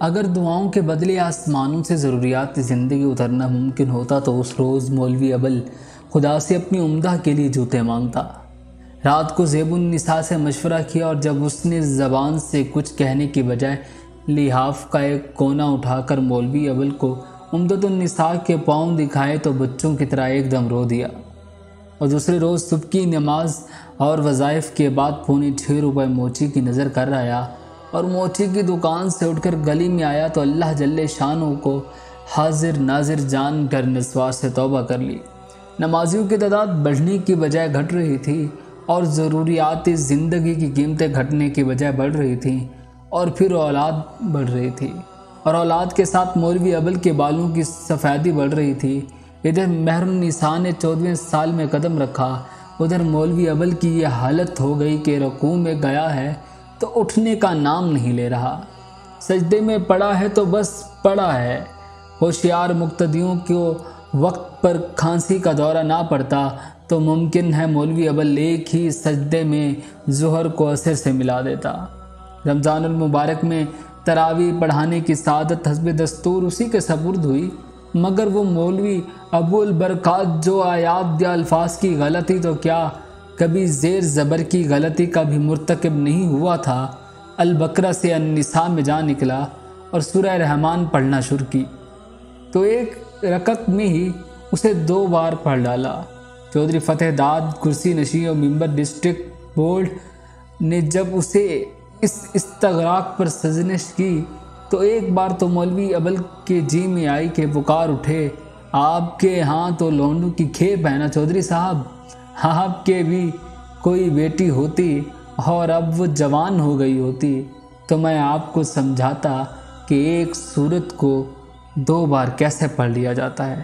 اگر دعاؤں کے بدلے آسمانوں سے ضروریات زندگی اترنا ممکن ہوتا تو اس روز مولوی ابل خدا سے اپنی عمدہ کے لیے جوتے مانگتا۔ رات کو زیب النساء سے مشورہ کیا اور جب اس نے زبان سے کچھ کہنے کی بجائے لحاف کا ایک کونا اٹھا کر مولوی ابل کو عمدۃ النساء کے پاؤں دکھائے تو بچوں کی طرح ایک دم رو دیا، اور دوسرے روز صبح کی نماز اور وظائف کے بعد 6.25 روپے موچی کی نظر کر آیا اور موچی کی دکان سے اٹھ کر گلی میں آیا تو اللہ جل شانہ کو حاضر ناظر جان کر نسواں سے توبہ کر لی۔ نمازیوں کی تعداد بڑھنے کی بجائے گھٹ رہی تھی اور ضروریات زندگی کی قیمتیں گھٹنے کی بجائے بڑھ رہی تھیں، اور پھر اولاد بڑھ رہی تھی اور اولاد کے ساتھ مولوی ابل کے بالوں کی سفیدی بڑھ رہی تھی۔ ادھر مہر النساء نے 14ویں سال میں قدم رکھا، ادھر مولوی ابل کی یہ حالت ہو گئی کہ رکوع میں گیا ہے تو اٹھنے کا نام نہیں لے رہا، سجدے میں پڑا ہے تو بس پڑا ہے۔ ہوشیار مقتدیوں کو وقت پر کھانسی کا دورہ نہ پڑتا تو ممکن ہے مولوی ابل ایک ہی سجدے میں ظہر کو عصر سے ملا دیتا۔ رمضان المبارک میں تراویح پڑھانے کی سعادت حسب دستور اسی کے سپرد ہوئی، مگر وہ مولوی ابو البرکات جو آیات یا الفاظ کی غلطی تو کیا کبھی زیر زبر کی غلطی کا بھی مرتکب نہیں ہوا تھا، البقرہ سے النساء میں جا نکلا اور سورہ رحمان پڑھنا شروع کی تو ایک رکعت میں ہی اسے 2 بار پڑھ ڈالا۔ چودھری فتح داد کرسی نشین اور ممبر ڈسٹرکٹ بورڈ نے جب اسے اس استغراق پر سرزنش کی تو ایک بار تو مولوی ابل کے جی میں آئی کہ پکار اٹھے، آپ کے ہاں تو لونڈوں کی کھیپ ہے نا چودھری صاحب، آپ کے بھی کوئی بیٹی ہوتی اور اب وہ جوان ہو گئی ہوتی تو میں آپ کو سمجھاتا کہ ایک سورت کو 2 بار کیسے پڑھ لیا جاتا ہے۔